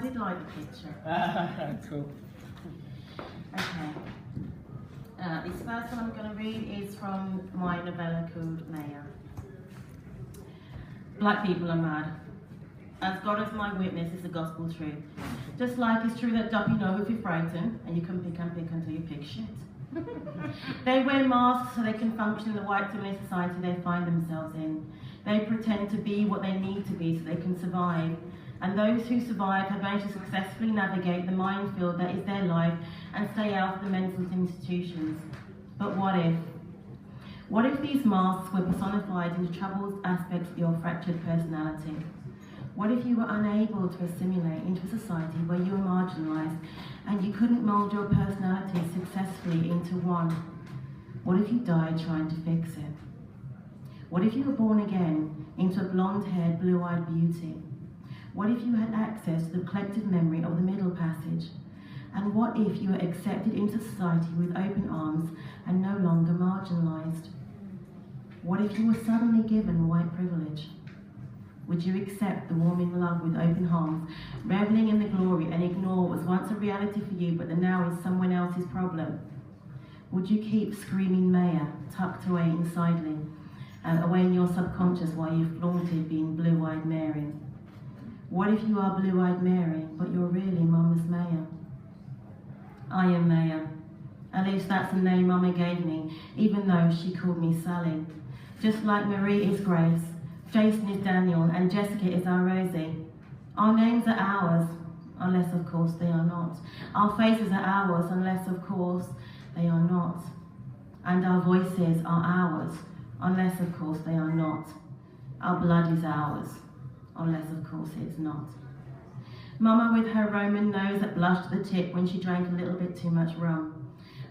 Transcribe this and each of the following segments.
did like the picture. Cool. Okay. This first one I'm going to read is from my novella called Maya. Black people are mad. As God is my witness, it's the gospel truth. Just like it's true that duppy know if you're frightened, and you can pick and pick until you pick shit. They wear masks so they can function in the white civilized society they find themselves in. They pretend to be what they need to be so they can survive. And those who survive have managed to successfully navigate the minefield that is their life and stay out of the mental institutions. But what if? What if these masks were personified into troubled aspects of your fractured personality? What if you were unable to assimilate into a society where you were marginalised and you couldn't mould your personality successfully into one? What if you died trying to fix it? What if you were born again into a blonde-haired, blue-eyed beauty? What if you had access to the collective memory of the Middle Passage? And what if you were accepted into society with open arms and no longer marginalised? What if you were suddenly given white privilege? Would you accept the warming love with open arms, reveling in the glory, and ignore what was once a reality for you but that now is someone else's problem? Would you keep screaming Maya tucked away insidely, away in your subconscious while you flaunted being blue-eyed Mary? What if you are blue-eyed Mary, but you're really Mama's Maya? I am Maya. At least that's the name Mama gave me, even though she called me Sally. Just like Marie is Grace, Jason is Daniel, and Jessica is our Rosie. Our names are ours, unless of course they are not. Our faces are ours, unless of course they are not. And our voices are ours, unless of course they are not. Our blood is ours, unless of course it's not. Mama with her Roman nose that blushed at the tip when she drank a little bit too much rum.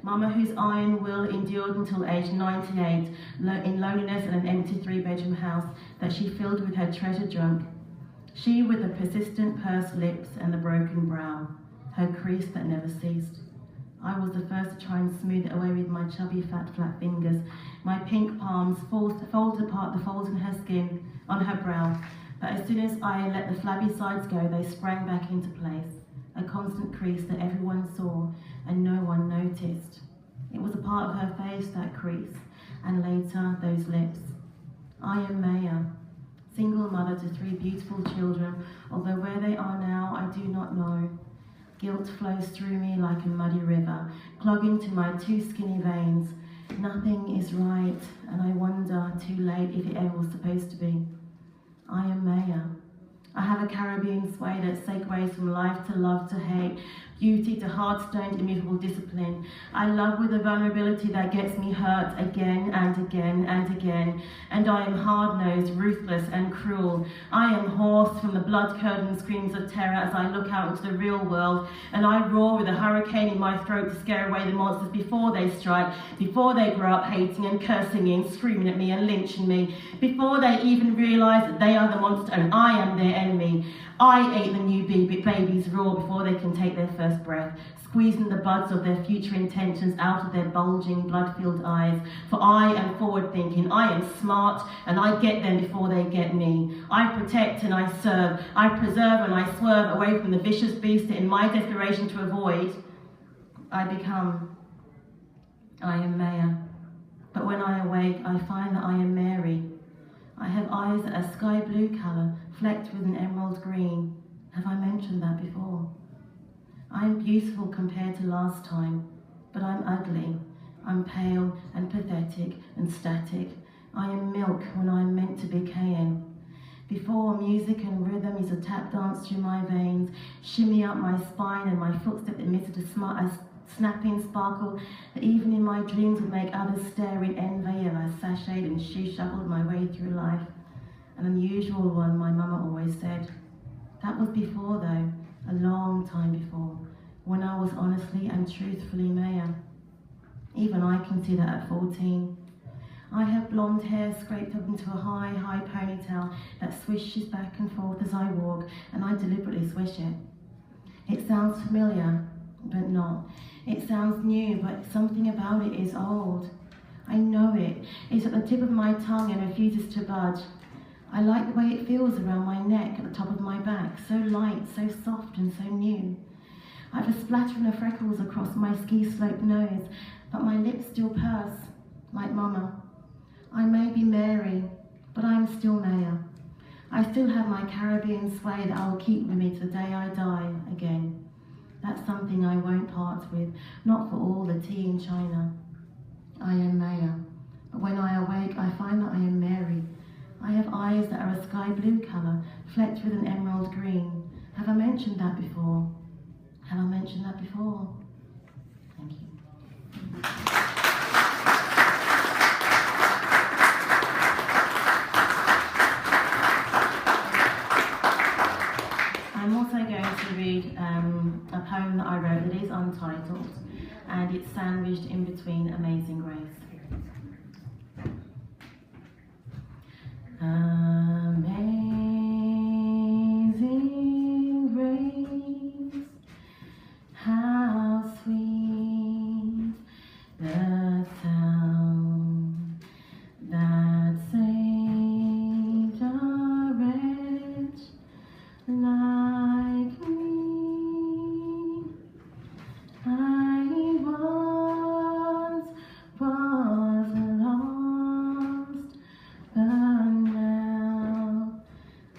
Mama whose iron will endured until age 98 in loneliness in an empty 3-bedroom house that she filled with her treasure drunk. She with the persistent pursed lips and the broken brow, her crease that never ceased. I was the first to try and smooth it away with my chubby fat fingers, my pink palms folded apart the folds in her skin, on her brow. But as soon as I let the flabby sides go, they sprang back into place, a constant crease that everyone saw and no one noticed. It was a part of her face, that crease, and later those lips. I am Maya, single mother to 3 beautiful children, although where they are now I do not know. Guilt flows through me like a muddy river, clogging to my 2 skinny veins. Nothing is right, and I wonder too late if it ever was supposed to be. I am Maya. I have a Caribbean sway that segues from life to love to hate, beauty to hard-stoned, immutable discipline. I love with a vulnerability that gets me hurt again and again and again. And I am hard-nosed, ruthless and cruel. I am hoarse from the blood-curdling screams of terror as I look out into the real world, and I roar with a hurricane in my throat to scare away the monsters before they strike, before they grow up hating and cursing me and screaming at me and lynching me, before they even realise that they are the monster and I am their enemy. I ate the new babies raw before they can take their first breath, squeezing the buds of their future intentions out of their bulging, blood-filled eyes. For I am forward-thinking, I am smart, and I get them before they get me. I protect and I serve, I preserve and I swerve away from the vicious beast that in my desperation to avoid, I become. I am Maya. But when I awake, I find that I am Mary. I have eyes that are sky blue colour, flecked with an emerald green. Have I mentioned that before? I am beautiful compared to last time, but I'm ugly. I'm pale and pathetic and static. I am milk when I'm meant to be cayenne. Before music and rhythm is a tap dance through my veins, shimmy up my spine and my footstep emitted a snapping sparkle that even in my dreams would make others stare in envy as I sashayed and shoe-shuffled my way through life. An unusual one, my mama always said. That was before though, a long time before, when I was honestly and truthfully Maya. Even I can see that at 14. I have blonde hair scraped up into a high ponytail that swishes back and forth as I walk, and I deliberately swish it. It sounds familiar, but not. It sounds new, but something about it is old. I know it. It's at the tip of my tongue and refuses to budge. I like the way it feels around my neck at the top of my back, so light, so soft and so new. I have a splattering of freckles across my ski-sloped nose, but my lips still purse, like Mama. I may be Mary, but I'm still Maya. I still have my Caribbean sway that I will keep with me to the day I die again. That's something I won't part with, not for all the tea in China. I am Maya, but when I awake, I find that I am Mary. I have eyes that are a sky blue colour, flecked with an emerald green. Have I mentioned that before? Have I mentioned that before? Thank you. I'm also going to read a poem that I wrote that is untitled, and it's sandwiched in between Amazing Grace. Amazing grace, how sweet the sound that saved a wretch like me. I once was lost, but now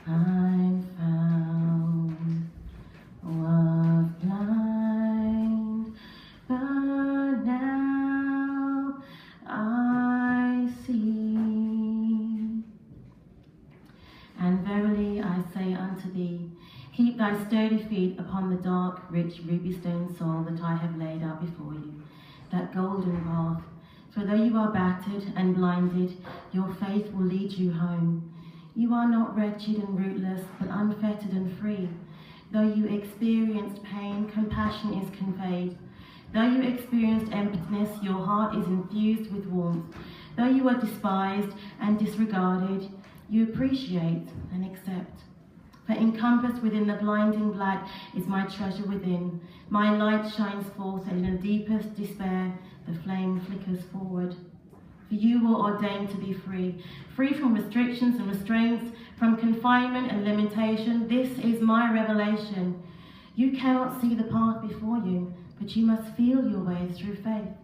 I'm found. Was blind, but now I see. And verily I say unto thee, keep thy sturdy feet upon the dark, rich, ruby stone soil that I have laid out before you, that golden path. For though you are battered and blinded, your faith will lead you home. You are not wretched and rootless, but unfettered and free. Though you experienced pain, compassion is conveyed. Though you experienced emptiness, your heart is infused with warmth. Though you are despised and disregarded, you appreciate and accept. For encompassed within the blinding black is my treasure within. My light shines forth, and in the deepest despair, the flame flickers forward. For you were ordained to be free, free from restrictions and restraints, from confinement and limitation. This is my revelation. You cannot see the path before you, but you must feel your way through faith.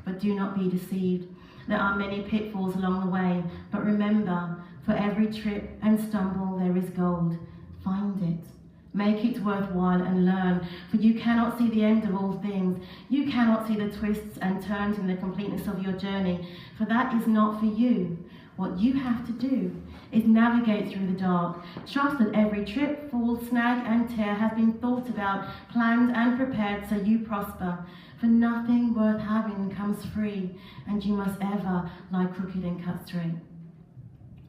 But do not be deceived. There are many pitfalls along the way, but remember, for every trip and stumble there is gold. Find it. Make it worthwhile and learn, for you cannot see the end of all things. You cannot see the twists and turns in the completeness of your journey, for that is not for you. What you have to do is navigate through the dark. Trust that every trip, fall, snag and tear has been thought about, planned and prepared so you prosper. For nothing worth having comes free, and you must ever lie crooked and cut straight.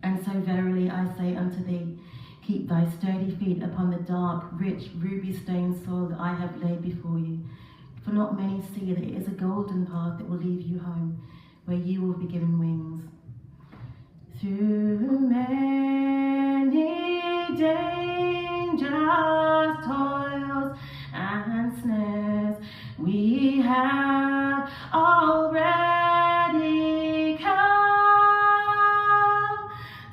And so verily I say unto thee, keep thy sturdy feet upon the dark, rich, ruby-stained soil that I have laid before you. For not many see that it is a golden path that will lead you home, where you will be given wings. Through many dangers, toils, and snares, we have already come.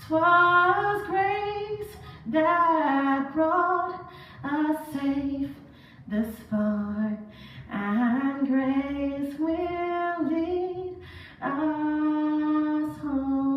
'Twas grace that brought us safe thus far, and grace will lead us home.